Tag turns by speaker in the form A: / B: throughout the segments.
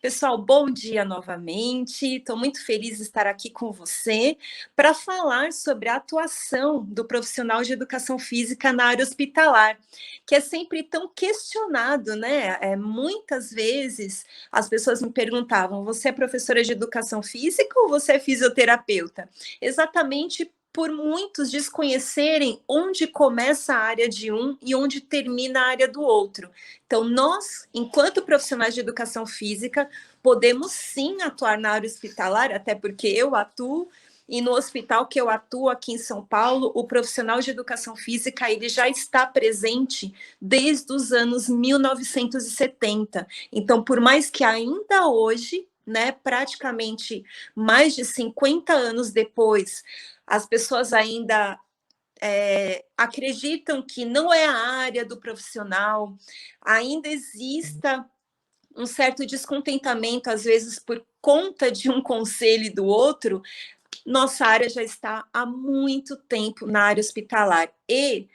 A: Pessoal, bom dia novamente. Estou muito feliz de estar aqui com você para falar sobre a atuação do profissional de educação física na área hospitalar, que é sempre tão questionado, né? Muitas vezes as pessoas me perguntavam: você é professora de educação física ou você é fisioterapeuta? Exatamente por muitos desconhecerem onde começa a área de um e onde termina a área do outro. Então, nós, enquanto profissionais de educação física, podemos sim atuar na área hospitalar, até porque eu atuo, e no hospital que eu atuo aqui em São Paulo, o profissional de educação física ele já está presente desde os anos 1970. Então, por mais que ainda hoje, né, praticamente mais de 50 anos depois, as pessoas ainda acreditam que não é a área do profissional, ainda exista um certo descontentamento, às vezes, por conta de um conselho e do outro. Nossa área já está há muito tempo na área hospitalar. E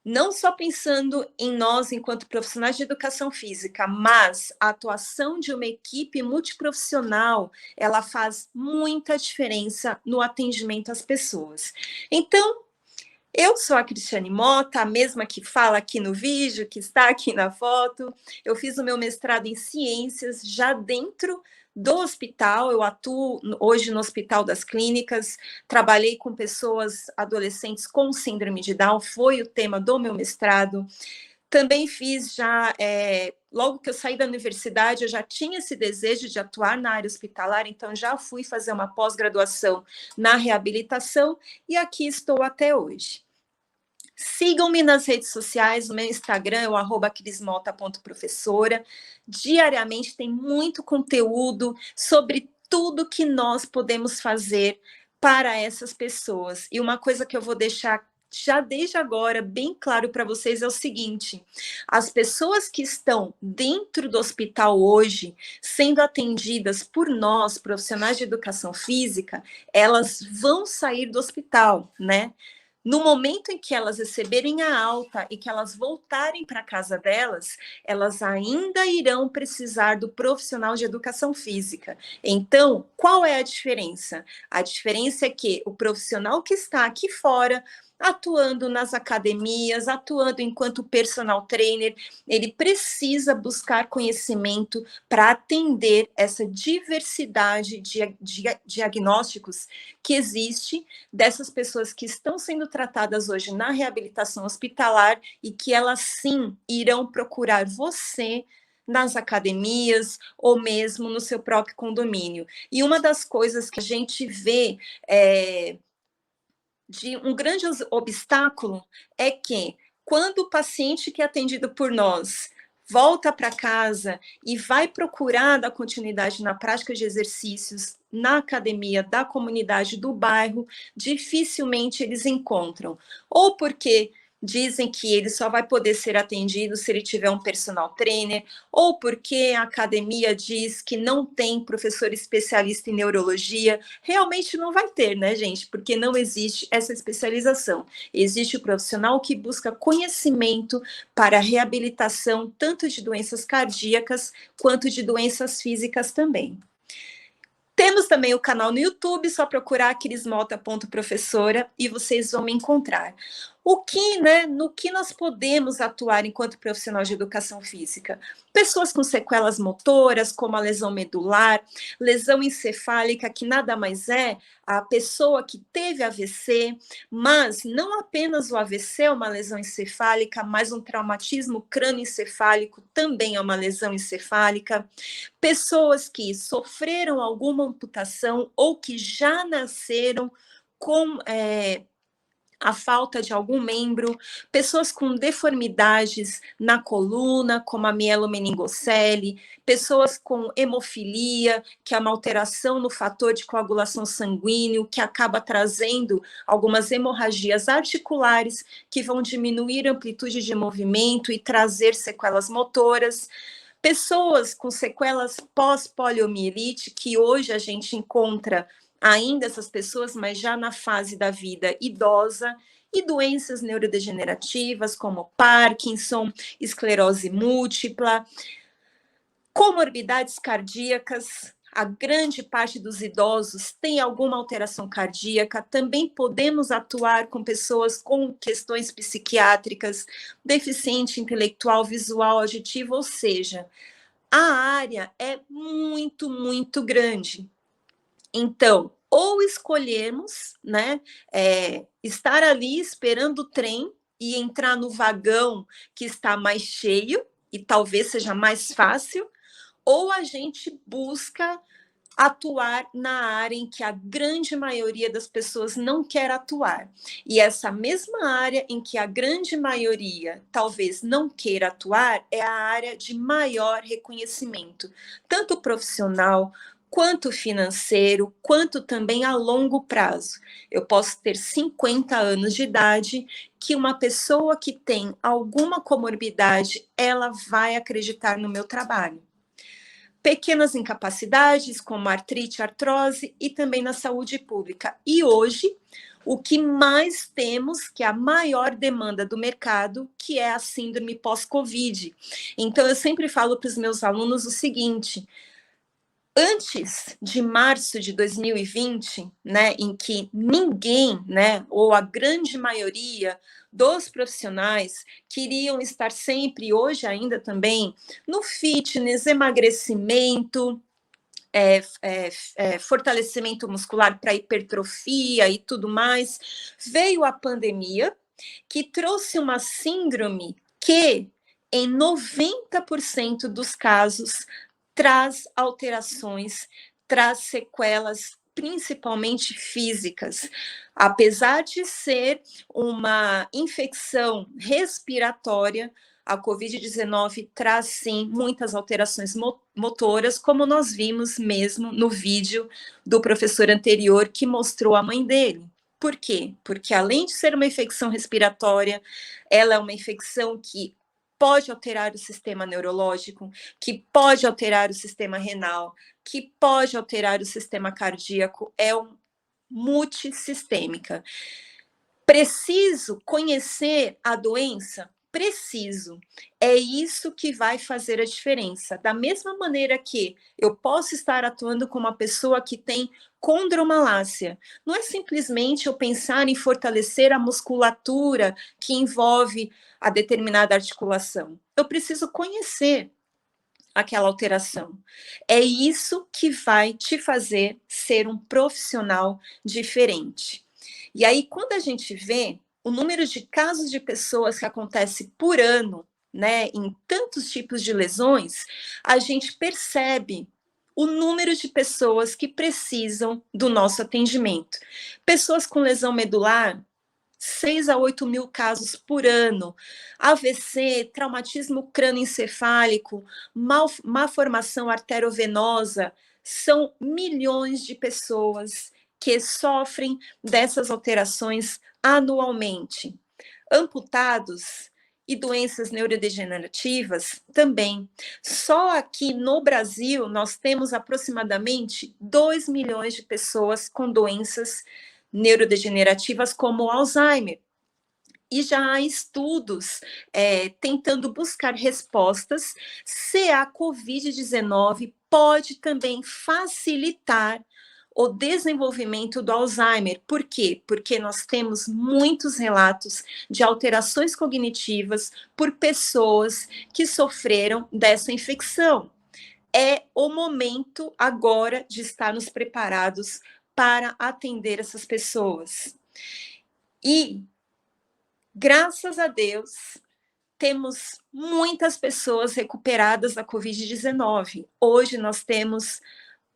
A: não só pensando em nós enquanto profissionais de educação física, mas a atuação de uma equipe multiprofissional, ela faz muita diferença no atendimento às pessoas. Então, eu sou a Cristiane Mota, a mesma que fala aqui no vídeo, que está aqui na foto. Eu fiz o meu mestrado em ciências já dentro do hospital. Eu atuo hoje no Hospital das Clínicas. Trabalhei com pessoas adolescentes com síndrome de Down, foi o tema do meu mestrado. Também fiz já, logo que eu saí da universidade, eu já tinha esse desejo de atuar na área hospitalar, então já fui fazer uma pós-graduação na reabilitação e aqui estou até hoje. Sigam-me nas redes sociais, o meu Instagram é o @crismota.professora. Diariamente tem muito conteúdo sobre tudo que nós podemos fazer para essas pessoas. E uma coisa que eu vou deixar já desde agora bem claro para vocês é o seguinte: as pessoas que estão dentro do hospital hoje, sendo atendidas por nós, profissionais de educação física, elas vão sair do hospital, né? No momento em que elas receberem a alta e que elas voltarem para a casa delas, elas ainda irão precisar do profissional de educação física. Então, qual é a diferença? A diferença é que o profissional que está aqui fora, atuando nas academias, atuando enquanto personal trainer, ele precisa buscar conhecimento para atender essa diversidade de diagnósticos que existe dessas pessoas que estão sendo tratadas hoje na reabilitação hospitalar e que elas sim irão procurar você nas academias ou mesmo no seu próprio condomínio. E uma das coisas que a gente vê de um grande obstáculo é que quando o paciente que é atendido por nós volta para casa e vai procurar dar continuidade na prática de exercícios na academia da comunidade do bairro, dificilmente eles encontram. Ou porque dizem que ele só vai poder ser atendido se ele tiver um personal trainer, ou porque a academia diz que não tem professor especialista em neurologia. Realmente não vai ter, né, gente? Porque não existe essa especialização. Existe o profissional que busca conhecimento para a reabilitação tanto de doenças cardíacas quanto de doenças físicas também. Temos também o canal no YouTube, só procurar crismota.professora e vocês vão me encontrar. No que nós podemos atuar enquanto profissional de educação física? Pessoas com sequelas motoras, como a lesão medular, lesão encefálica, que nada mais é a pessoa que teve AVC, mas não apenas o AVC é uma lesão encefálica, mas um traumatismo crânioencefálico também é uma lesão encefálica. Pessoas que sofreram alguma amputação ou que já nasceram com a falta de algum membro, pessoas com deformidades na coluna, como a mielomeningocele, pessoas com hemofilia, que é uma alteração no fator de coagulação sanguíneo, que acaba trazendo algumas hemorragias articulares, que vão diminuir a amplitude de movimento e trazer sequelas motoras. Pessoas com sequelas pós-poliomielite, que hoje a gente encontra ainda essas pessoas, mas já na fase da vida idosa, e doenças neurodegenerativas como Parkinson, esclerose múltipla, Comorbidades cardíacas, a grande parte dos idosos tem alguma alteração cardíaca, também podemos atuar com pessoas com questões psiquiátricas, deficiente intelectual, visual, auditivo, ou seja, a área é muito, muito grande. Então, ou escolhemos, né, estar ali esperando o trem e entrar no vagão que está mais cheio, e talvez seja mais fácil, ou a gente busca atuar na área em que a grande maioria das pessoas não quer atuar. E essa mesma área em que a grande maioria talvez não queira atuar é a área de maior reconhecimento, tanto profissional, quanto financeiro, quanto também a longo prazo. Eu posso ter 50 anos de idade, que uma pessoa que tem alguma comorbidade, ela vai acreditar no meu trabalho. Pequenas incapacidades, como artrite, artrose, e também na saúde pública. E hoje, o que mais temos, que é a maior demanda do mercado, que é a síndrome pós-Covid. Então, eu sempre falo para os meus alunos o seguinte: antes de março de 2020, né, em que ninguém, né, ou a grande maioria dos profissionais queriam estar sempre, hoje ainda também, no fitness, emagrecimento, fortalecimento muscular para hipertrofia e tudo mais, veio a pandemia, que trouxe uma síndrome que, em 90% dos casos, traz alterações, traz sequelas, principalmente físicas. Apesar de ser uma infecção respiratória, a Covid-19 traz, sim, muitas alterações motoras, como nós vimos mesmo no vídeo do professor anterior que mostrou a mãe dele. Por quê? Porque, além de ser uma infecção respiratória, ela é uma infecção que pode alterar o sistema neurológico, que pode alterar o sistema renal, que pode alterar o sistema cardíaco, é multissistêmica. Preciso conhecer a doença? Preciso. É isso que vai fazer a diferença. Da mesma maneira que eu posso estar atuando com uma pessoa que tem condromalácia. Não é simplesmente eu pensar em fortalecer a musculatura que envolve a determinada articulação. Eu preciso conhecer aquela alteração. É isso que vai te fazer ser um profissional diferente. E aí, quando a gente vê o número de casos de pessoas que acontece por ano, né, em tantos tipos de lesões, a gente percebe o número de pessoas que precisam do nosso atendimento. Pessoas com lesão medular, 6 a 8 mil casos por ano. AVC, traumatismo crânioencefálico, má formação arteriovenosa, são milhões de pessoas que sofrem dessas alterações anualmente. Amputados e doenças neurodegenerativas também. Só aqui no Brasil nós temos aproximadamente 2 milhões de pessoas com doenças neurodegenerativas como Alzheimer. E já há estudos tentando buscar respostas se a Covid-19 pode também facilitar o desenvolvimento do Alzheimer. Por quê? Porque nós temos muitos relatos de alterações cognitivas por pessoas que sofreram dessa infecção. É o momento agora de estarmos preparados para atender essas pessoas. E, graças a Deus, temos muitas pessoas recuperadas da Covid-19. Hoje nós temos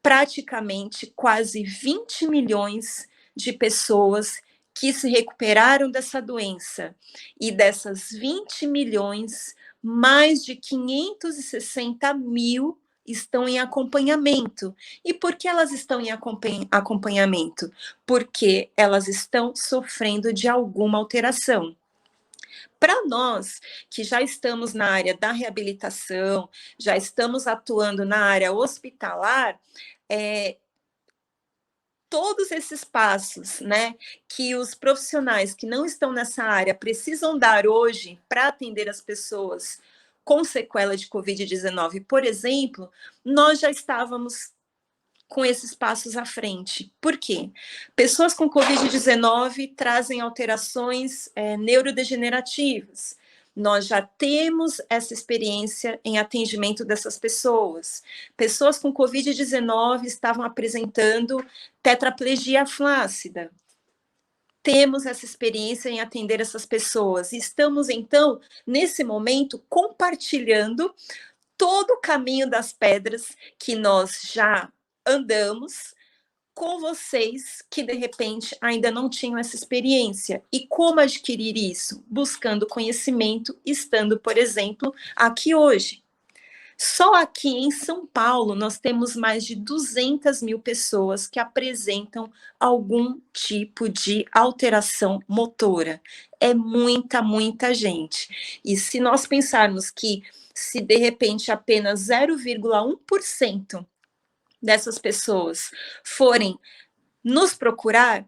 A: praticamente quase 20 milhões de pessoas que se recuperaram dessa doença. E dessas 20 milhões, mais de 560 mil estão em acompanhamento. E por que elas estão em acompanhamento? Porque elas estão sofrendo de alguma alteração. Para nós que já estamos na área da reabilitação, já estamos atuando na área hospitalar, todos esses passos, né, que os profissionais que não estão nessa área precisam dar hoje para atender as pessoas com sequela de Covid-19, por exemplo, nós já estávamos com esses passos à frente. Por quê? Pessoas com Covid-19 trazem alterações neurodegenerativas. Nós já temos essa experiência em atendimento dessas pessoas. Pessoas com Covid-19 estavam apresentando tetraplegia flácida. Temos essa experiência em atender essas pessoas. Estamos, então, nesse momento, compartilhando todo o caminho das pedras que nós já andamos com vocês que, de repente, ainda não tinham essa experiência. E como adquirir isso? Buscando conhecimento, estando, por exemplo, aqui hoje. Só aqui em São Paulo, nós temos mais de 200 mil pessoas que apresentam algum tipo de alteração motora. É muita, muita gente. E se nós pensarmos que, se de repente apenas 0,1% dessas pessoas forem nos procurar,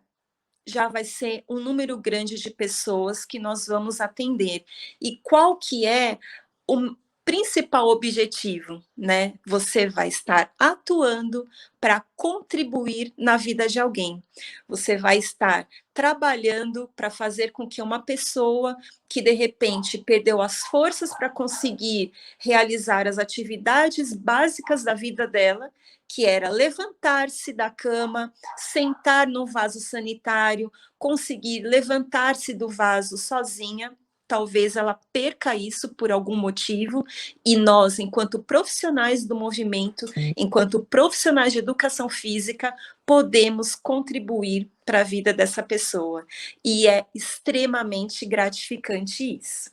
A: já vai ser um número grande de pessoas que nós vamos atender. E qual que é o principal objetivo, né? Você vai estar atuando para contribuir na vida de alguém. Você vai estar trabalhando para fazer com que uma pessoa que de repente perdeu as forças para conseguir realizar as atividades básicas da vida dela, que era levantar-se da cama, sentar no vaso sanitário, conseguir levantar-se do vaso sozinha, talvez ela perca isso por algum motivo, e nós, enquanto profissionais do movimento, enquanto profissionais de educação física, podemos contribuir para a vida dessa pessoa. E é extremamente gratificante isso.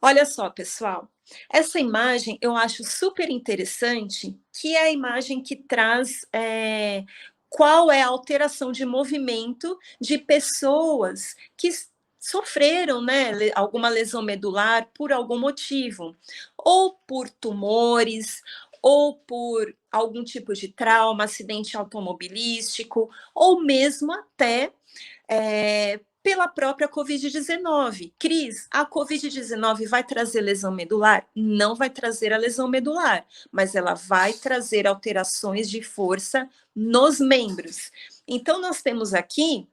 A: Olha só, pessoal, essa imagem eu acho super interessante, que é a imagem que traz qual é a alteração de movimento de pessoas que sofreram, né, alguma lesão medular por algum motivo, ou por tumores, ou por algum tipo de trauma, acidente automobilístico, ou mesmo até pela própria Covid-19. Cris, a Covid-19 vai trazer lesão medular? Não vai trazer a lesão medular, mas ela vai trazer alterações de força nos membros. Então, nós temos aqui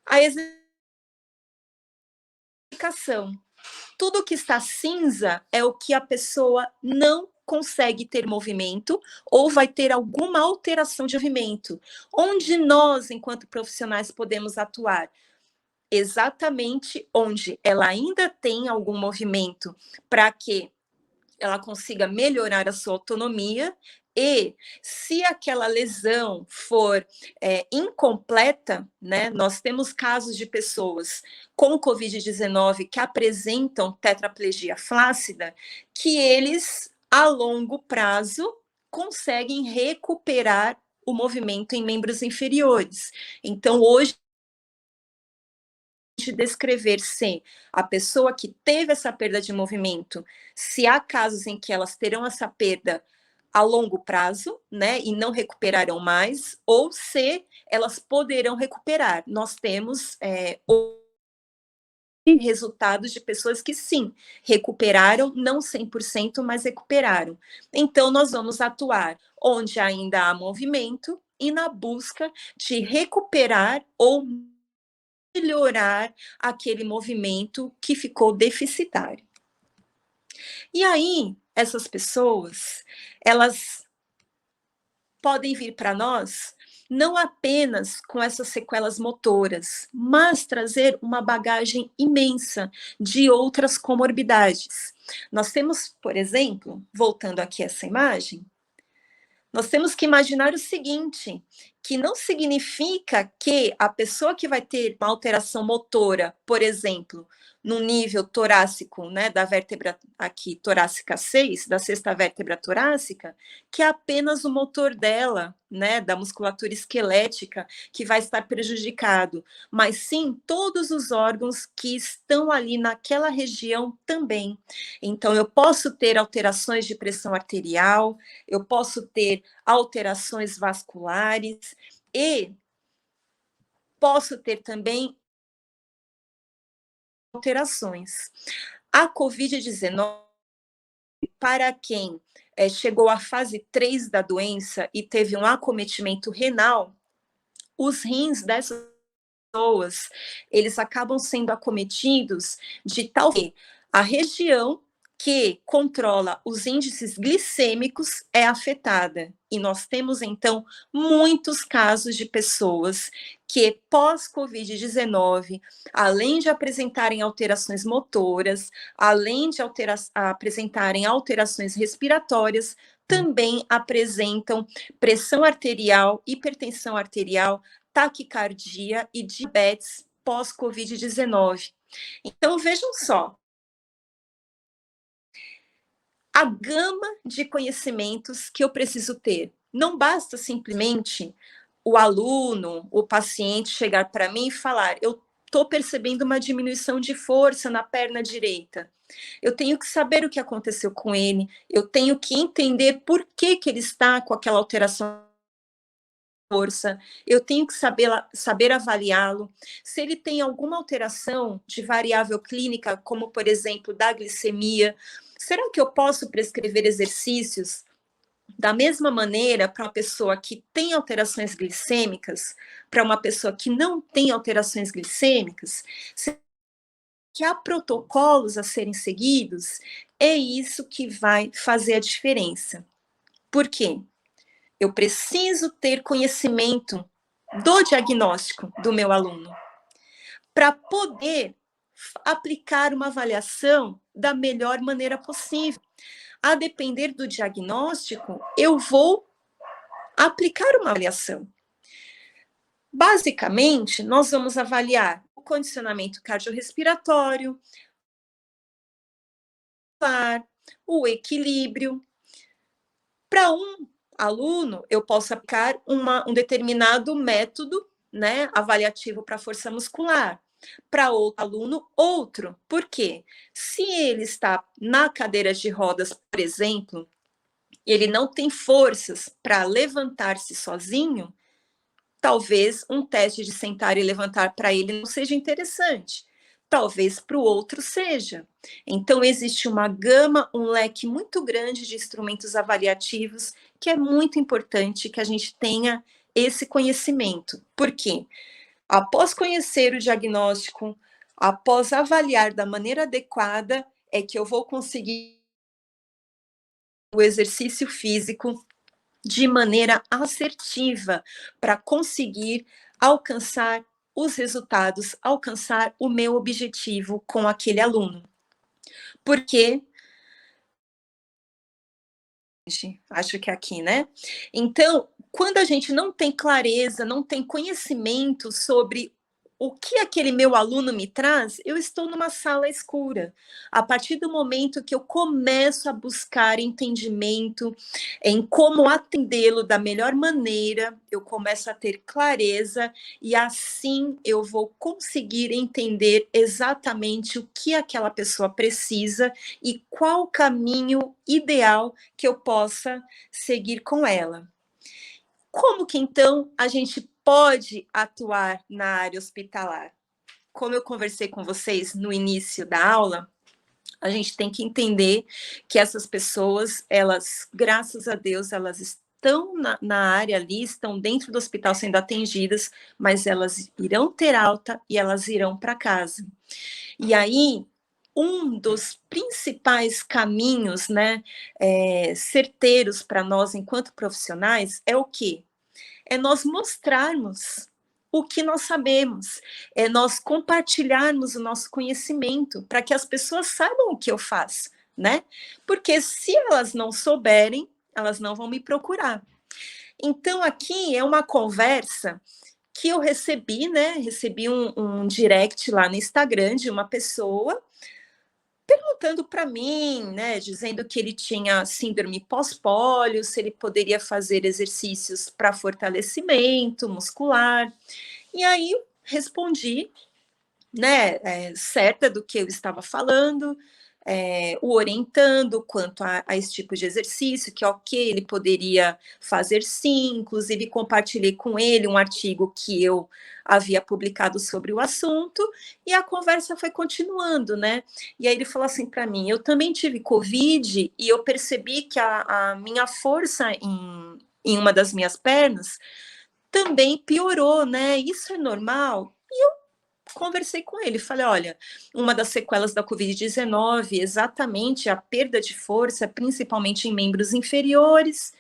A: a explicação. Tudo que está cinza é o que a pessoa não consegue ter movimento ou vai ter alguma alteração de movimento. Onde nós, enquanto profissionais, podemos atuar? Exatamente onde ela ainda tem algum movimento para que ela consiga melhorar a sua autonomia, e se aquela lesão for incompleta, né, nós temos casos de pessoas com Covid-19 que apresentam tetraplegia flácida, que eles, a longo prazo, conseguem recuperar o movimento em membros inferiores. Então, hoje, descrever se a pessoa que teve essa perda de movimento, se há casos em que elas terão essa perda a longo prazo, né, e não recuperarão mais, ou se elas poderão recuperar. Nós temos resultados de pessoas que sim, recuperaram, não 100%, mas recuperaram. Então, nós vamos atuar onde ainda há movimento e na busca de recuperar ou melhorar aquele movimento que ficou deficitário. E aí, essas pessoas, elas podem vir para nós não apenas com essas sequelas motoras, mas trazer uma bagagem imensa de outras comorbidades. Nós temos, por exemplo, voltando aqui a essa imagem, nós temos que imaginar o seguinte, que não significa que a pessoa que vai ter uma alteração motora, por exemplo, no nível torácico, né, da vértebra aqui, torácica 6, da sexta vértebra torácica, que é apenas o motor dela, né, da musculatura esquelética, que vai estar prejudicado, mas sim todos os órgãos que estão ali naquela região também. Então, eu posso ter alterações de pressão arterial, eu posso ter alterações vasculares e posso ter também alterações. A Covid-19, para quem chegou à fase 3 da doença e teve um acometimento renal, os rins dessas pessoas, eles acabam sendo acometidos de tal que a região que controla os índices glicêmicos é afetada. E nós temos, então, muitos casos de pessoas que, pós-Covid-19, além de apresentarem alterações motoras, além de apresentarem alterações respiratórias, também apresentam pressão arterial, hipertensão arterial, taquicardia e diabetes pós-Covid-19. Então, vejam só, a gama de conhecimentos que eu preciso ter. Não basta simplesmente o aluno, o paciente chegar para mim e falar: eu estou percebendo uma diminuição de força na perna direita. Eu tenho que saber o que aconteceu com ele, eu tenho que entender por que ele está com aquela alteração força, eu tenho que saber avaliá-lo. Se ele tem alguma alteração de variável clínica, como, por exemplo, da glicemia, será que eu posso prescrever exercícios da mesma maneira para uma pessoa que tem alterações glicêmicas, para uma pessoa que não tem alterações glicêmicas? Que há protocolos a serem seguidos, é isso que vai fazer a diferença. Por quê? Eu preciso ter conhecimento do diagnóstico do meu aluno para poder aplicar uma avaliação da melhor maneira possível. A depender do diagnóstico, eu vou aplicar uma avaliação. Basicamente, nós vamos avaliar o condicionamento cardiorrespiratório, o equilíbrio. Para um aluno, eu posso aplicar um determinado método, né, avaliativo para força muscular. Para outro aluno, outro. Por quê? Se ele está na cadeira de rodas, por exemplo, ele não tem forças para levantar-se sozinho, talvez um teste de sentar e levantar para ele não seja interessante. Talvez para o outro seja. Então, existe uma gama, um leque muito grande de instrumentos avaliativos que é muito importante que a gente tenha esse conhecimento. Por quê? Após conhecer o diagnóstico, após avaliar da maneira adequada, é que eu vou conseguir o exercício físico de maneira assertiva para conseguir alcançar os resultados, alcançar o meu objetivo com aquele aluno. Porque acho que é aqui, né? Então, quando a gente não tem clareza, não tem conhecimento sobre o que aquele meu aluno me traz, eu estou numa sala escura. A partir do momento que eu começo a buscar entendimento em como atendê-lo da melhor maneira, eu começo a ter clareza e assim eu vou conseguir entender exatamente o que aquela pessoa precisa e qual o caminho ideal que eu possa seguir com ela. Como que então a gente pode atuar na área hospitalar? Como eu conversei com vocês no início da aula, a gente tem que entender que essas pessoas, elas, graças a Deus, elas estão na área ali, estão dentro do hospital sendo atendidas, mas elas irão ter alta e elas irão para casa. E aí, um dos principais caminhos, né, certeiros para nós enquanto profissionais é o quê? É nós mostrarmos o que nós sabemos, é nós compartilharmos o nosso conhecimento para que as pessoas saibam o que eu faço, né? Porque se elas não souberem, elas não vão me procurar. Então, aqui é uma conversa que eu recebi, né? Recebi um direct lá no Instagram de uma pessoa perguntando para mim, né, dizendo que ele tinha síndrome pós-pólio, se ele poderia fazer exercícios para fortalecimento muscular. E aí respondi, né, certa do que eu estava falando, o orientando quanto a esse tipo de exercício, que ok, ele poderia fazer sim, inclusive compartilhei com ele um artigo que eu havia publicado sobre o assunto, e a conversa foi continuando, né? E aí ele falou assim para mim, eu também tive Covid e eu percebi que a minha força em uma das minhas pernas também piorou, né? Isso é normal? E eu conversei com ele, falei, olha, uma das sequelas da Covid-19 exatamente a perda de força, principalmente em membros inferiores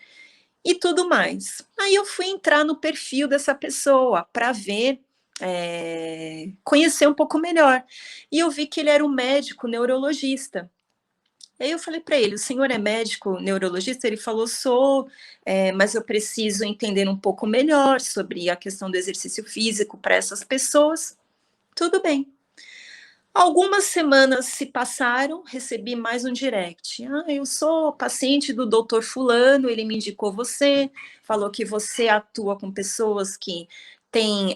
A: e tudo mais. Aí eu fui entrar no perfil dessa pessoa para ver, conhecer um pouco melhor. E eu vi que ele era um médico neurologista. Aí eu falei para ele, o senhor é médico neurologista? Ele falou, sou, mas eu preciso entender um pouco melhor sobre a questão do exercício físico para essas pessoas. Tudo bem. Algumas semanas se passaram, recebi mais um direct. Eu sou paciente do doutor fulano, ele me indicou você, falou que você atua com pessoas que têm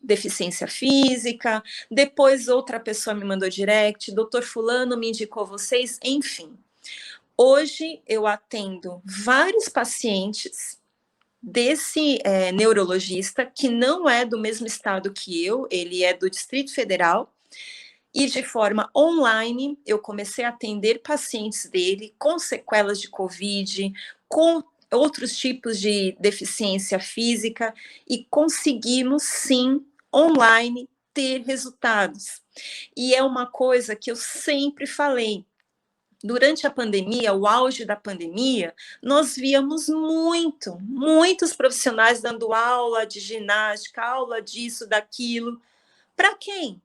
A: deficiência física. Depois outra pessoa me mandou direct, doutor fulano me indicou vocês, enfim. Hoje eu atendo vários pacientes desse neurologista, que não é do mesmo estado que eu, ele é do Distrito Federal, e de forma online, eu comecei a atender pacientes dele com sequelas de Covid, com outros tipos de deficiência física, e conseguimos, sim, online, ter resultados. E é uma coisa que eu sempre falei. Durante a pandemia, o auge da pandemia, nós víamos muitos profissionais dando aula de ginástica, aula disso, daquilo. Para quem?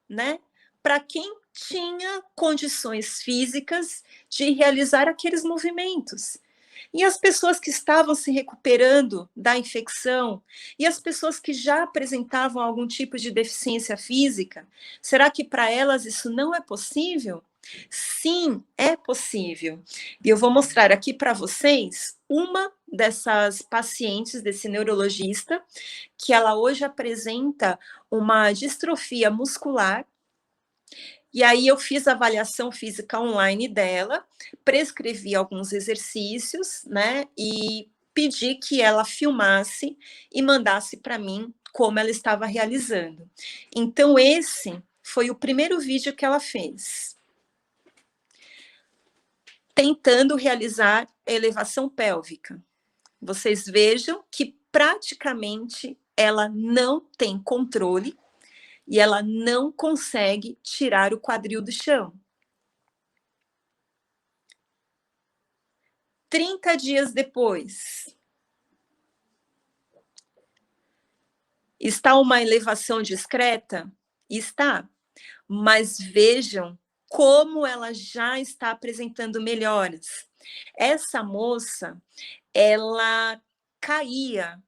A: Né? Para quem tinha condições físicas de realizar aqueles movimentos. E as pessoas que estavam se recuperando da infecção, e as pessoas que já apresentavam algum tipo de deficiência física, será que para elas isso não é possível? Sim, é possível. E eu vou mostrar aqui para vocês uma dessas pacientes desse neurologista, que ela hoje apresenta uma distrofia muscular. E aí eu fiz a avaliação física online dela, prescrevi alguns exercícios, né? E pedi que ela filmasse e mandasse para mim como ela estava realizando. Então, esse foi o primeiro vídeo que ela fez, tentando realizar a elevação pélvica. Vocês vejam que praticamente ela não tem controle e ela não consegue tirar o quadril do chão. 30 dias depois, está uma elevação discreta? Está, mas vejam como ela já está apresentando melhoras. Essa moça, ela caía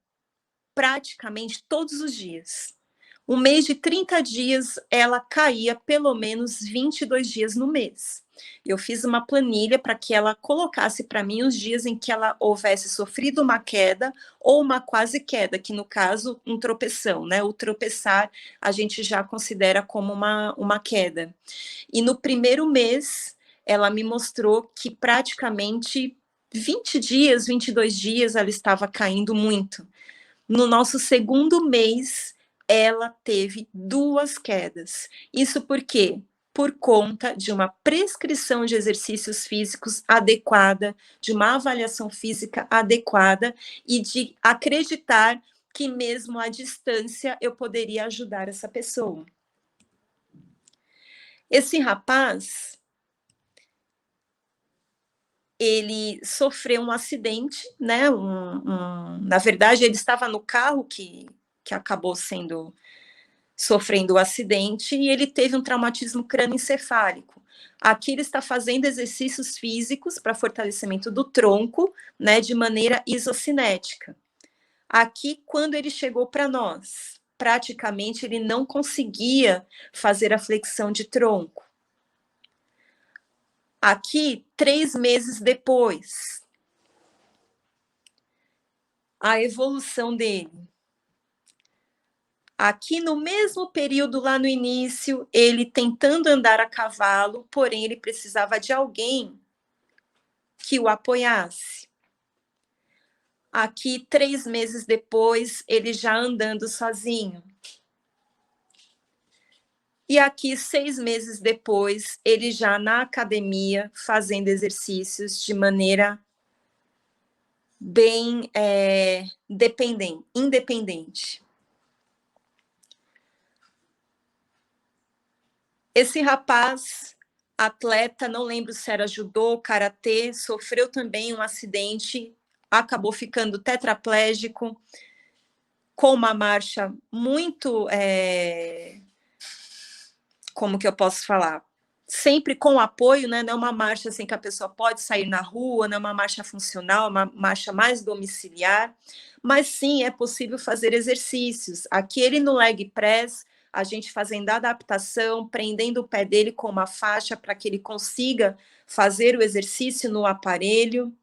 A: praticamente todos os dias. Um mês de 30 dias, ela caía pelo menos 22 dias no mês. Eu fiz uma planilha para que ela colocasse para mim os dias em que ela houvesse sofrido uma queda ou uma quase queda, que no caso, um tropeção, né? O tropeçar a gente já considera como uma queda. E no primeiro mês, ela me mostrou que praticamente 20 dias, 22 dias, ela estava caindo muito. No nosso segundo mês, ela teve 2 quedas. Isso por quê? Por conta de uma prescrição de exercícios físicos adequada, de uma avaliação física adequada e de acreditar que mesmo à distância eu poderia ajudar essa pessoa. Esse rapaz, ele sofreu um acidente, né? Na verdade, ele estava no carro que acabou sofrendo o acidente e ele teve um traumatismo crânioencefálico. Aqui ele está fazendo exercícios físicos para fortalecimento do tronco, né, de maneira isocinética. Aqui, quando ele chegou para nós, praticamente ele não conseguia fazer a flexão de tronco. Aqui, 3 meses depois, a evolução dele. Aqui no mesmo período, lá no início, ele tentando andar a cavalo, porém ele precisava de alguém que o apoiasse. Aqui, 3 meses depois, ele já andando sozinho. E aqui, 6 meses depois, ele já na academia, fazendo exercícios de maneira bem independente. Esse rapaz, atleta, não lembro se era judô, karatê, sofreu também um acidente, acabou ficando tetraplégico, com uma marcha muito, como que eu posso falar? Sempre com apoio, né? Não é uma marcha assim que a pessoa pode sair na rua, não é uma marcha funcional, é uma marcha mais domiciliar, mas sim é possível fazer exercícios. Aquele no leg press, a gente fazendo a adaptação, prendendo o pé dele com uma faixa para que ele consiga fazer o exercício no aparelho.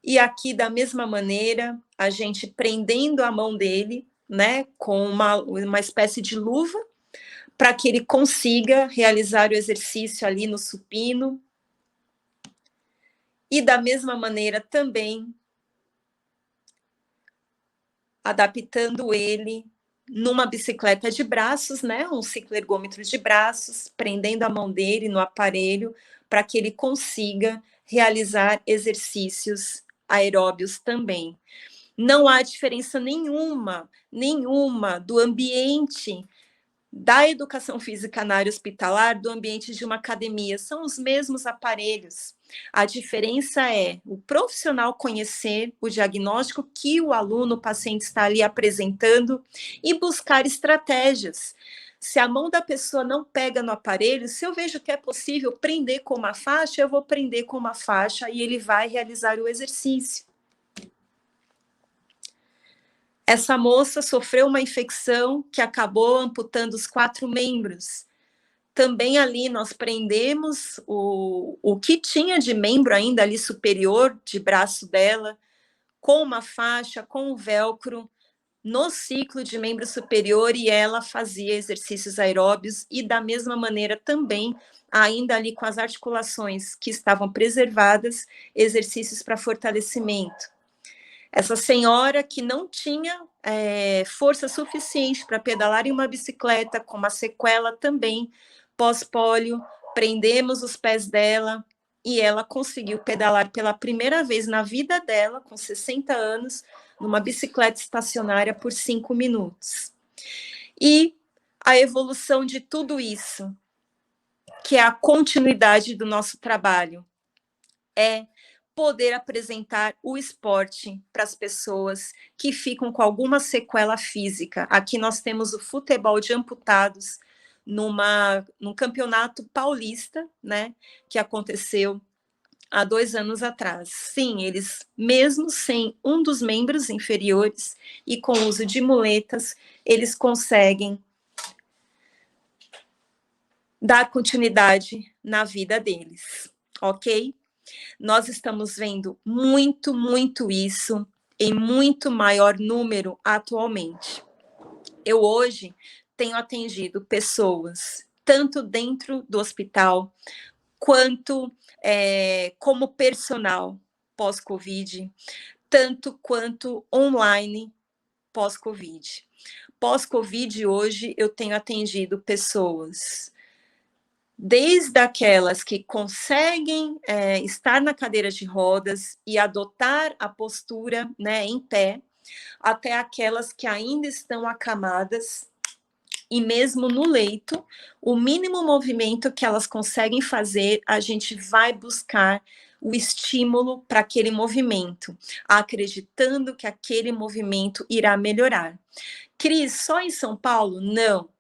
A: E aqui, da mesma maneira, a gente prendendo a mão dele, né, com uma espécie de luva, para que ele consiga realizar o exercício ali no supino. E da mesma maneira também adaptando ele numa bicicleta de braços, né, um cicloergômetro de braços, prendendo a mão dele no aparelho para que ele consiga realizar exercícios aeróbios também. Não há diferença nenhuma do ambiente da educação física na área hospitalar do ambiente de uma academia. São os mesmos aparelhos. A diferença é o profissional conhecer o diagnóstico que o aluno, o paciente está ali apresentando e buscar estratégias. Se a mão da pessoa não pega no aparelho, se eu vejo que é possível prender com uma faixa, eu vou prender com uma faixa e ele vai realizar o exercício. Essa moça sofreu uma infecção que acabou amputando os 4 membros. Também ali nós prendemos o que tinha de membro ainda ali superior, de braço dela, com uma faixa, com um velcro, no ciclo de membro superior, e ela fazia exercícios aeróbios e da mesma maneira também, ainda ali com as articulações que estavam preservadas, exercícios para fortalecimento. Essa senhora que não tinha força suficiente para pedalar em uma bicicleta, com uma sequela também pós-pólio, prendemos os pés dela e ela conseguiu pedalar pela primeira vez na vida dela, com 60 anos, numa bicicleta estacionária por 5 minutos. E a evolução de tudo isso, que é a continuidade do nosso trabalho, é poder apresentar o esporte para as pessoas que ficam com alguma sequela física. Aqui nós temos o futebol de amputados num campeonato paulista, né, que aconteceu há 2 anos atrás. Sim, eles, mesmo sem um dos membros inferiores e com o uso de muletas, eles conseguem dar continuidade na vida deles, ok? Nós estamos vendo muito isso em muito maior número atualmente. Eu hoje tenho atendido pessoas, tanto dentro do hospital, quanto como personal pós-Covid, tanto quanto online pós-Covid. Pós-Covid, hoje, eu tenho atendido pessoas desde aquelas que conseguem estar na cadeira de rodas e adotar a postura, né, em pé, até aquelas que ainda estão acamadas e mesmo no leito, o mínimo movimento que elas conseguem fazer, a gente vai buscar o estímulo para aquele movimento, acreditando que aquele movimento irá melhorar. Cris, só em São Paulo? Não.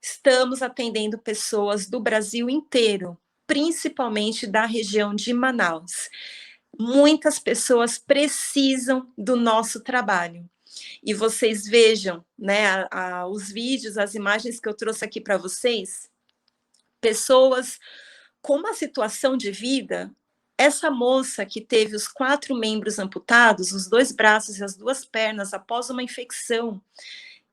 A: Estamos atendendo pessoas do Brasil inteiro, principalmente da região de Manaus. Muitas pessoas precisam do nosso trabalho. E vocês vejam, né, os vídeos, as imagens que eu trouxe aqui para vocês, pessoas com uma situação de vida. Essa moça que teve os 4 membros amputados, os 2 braços e as 2 pernas após uma infecção,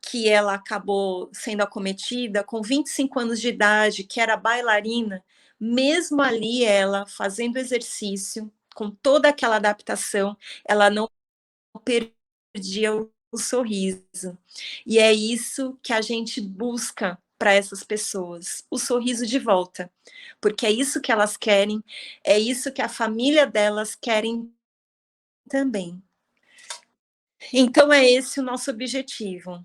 A: que ela acabou sendo acometida com 25 anos de idade, que era bailarina, mesmo ali ela fazendo exercício, com toda aquela adaptação, ela não perdia o sorriso. E é isso que a gente busca para essas pessoas, o sorriso de volta, porque é isso que elas querem, é isso que a família delas querem também. Então é esse o nosso objetivo.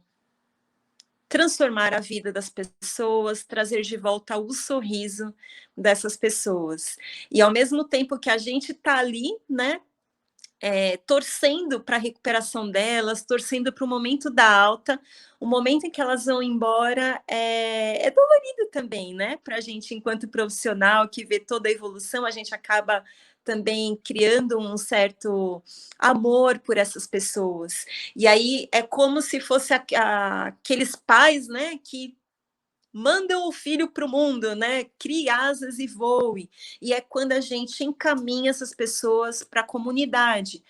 A: Transformar a vida das pessoas, trazer de volta o sorriso dessas pessoas. E ao mesmo tempo que a gente está ali, né, torcendo para a recuperação delas, torcendo para o momento da alta, o momento em que elas vão embora é dolorido também, né? Para a gente, enquanto profissional, que vê toda a evolução, a gente acaba também criando um certo amor por essas pessoas. E aí é como se fosse aqueles pais, né, que mandam o filho para o mundo, né? Crie asas e voe. E é quando a gente encaminha essas pessoas para a comunidade.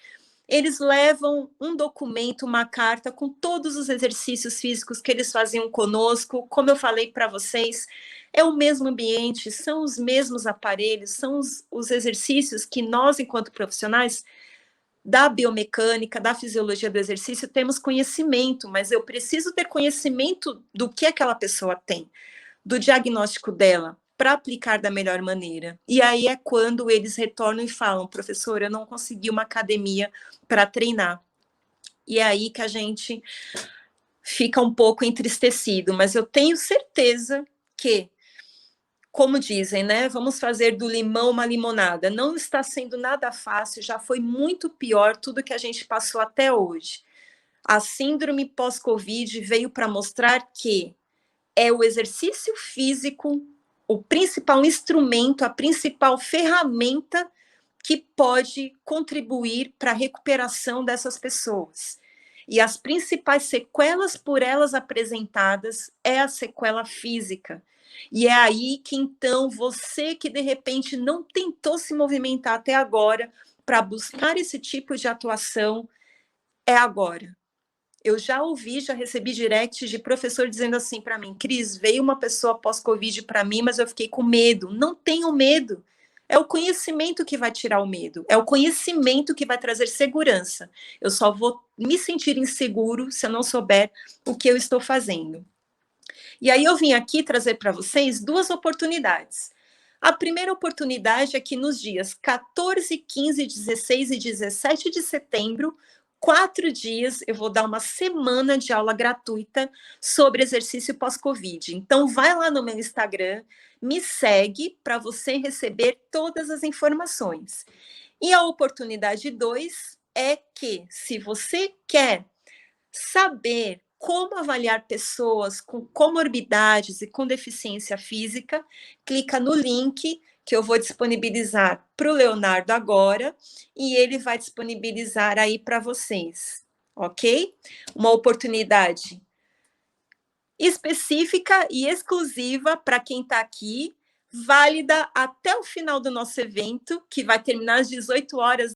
A: Eles levam um documento, uma carta com todos os exercícios físicos que eles faziam conosco. Como eu falei para vocês, é o mesmo ambiente, são os mesmos aparelhos, são os exercícios que nós, enquanto profissionais da biomecânica, da fisiologia do exercício, temos conhecimento, mas eu preciso ter conhecimento do que aquela pessoa tem, do diagnóstico dela, para aplicar da melhor maneira. E aí é quando eles retornam e falam, professor, eu não consegui uma academia para treinar. E é aí que a gente fica um pouco entristecido, mas eu tenho certeza que, como dizem, né, vamos fazer do limão uma limonada. Não está sendo nada fácil, já foi muito pior tudo que a gente passou até hoje. A síndrome pós-Covid veio para mostrar que é o exercício físico o principal instrumento, a principal ferramenta que pode contribuir para a recuperação dessas pessoas. E as principais sequelas por elas apresentadas é a sequela física. E é aí que, então, você que de repente não tentou se movimentar até agora para buscar esse tipo de atuação, é agora. Eu já ouvi, já recebi directs de professor dizendo assim para mim, Cris, veio uma pessoa pós-Covid para mim, mas eu fiquei com medo. Não tenho medo. É o conhecimento que vai tirar o medo. É o conhecimento que vai trazer segurança. Eu só vou me sentir inseguro se eu não souber o que eu estou fazendo. E aí eu vim aqui trazer para vocês duas oportunidades. A primeira oportunidade é que nos dias 14, 15, 16 e 17 de setembro, 4 dias, eu vou dar uma semana de aula gratuita sobre exercício pós-Covid. Então, vai lá no meu Instagram, me segue para você receber todas as informações. E a oportunidade 2 é que, se você quer saber como avaliar pessoas com comorbidades e com deficiência física, clica no link que eu vou disponibilizar para o Leonardo agora e ele vai disponibilizar aí para vocês, ok? Uma oportunidade específica e exclusiva para quem está aqui, válida até o final do nosso evento, que vai terminar às 18 horas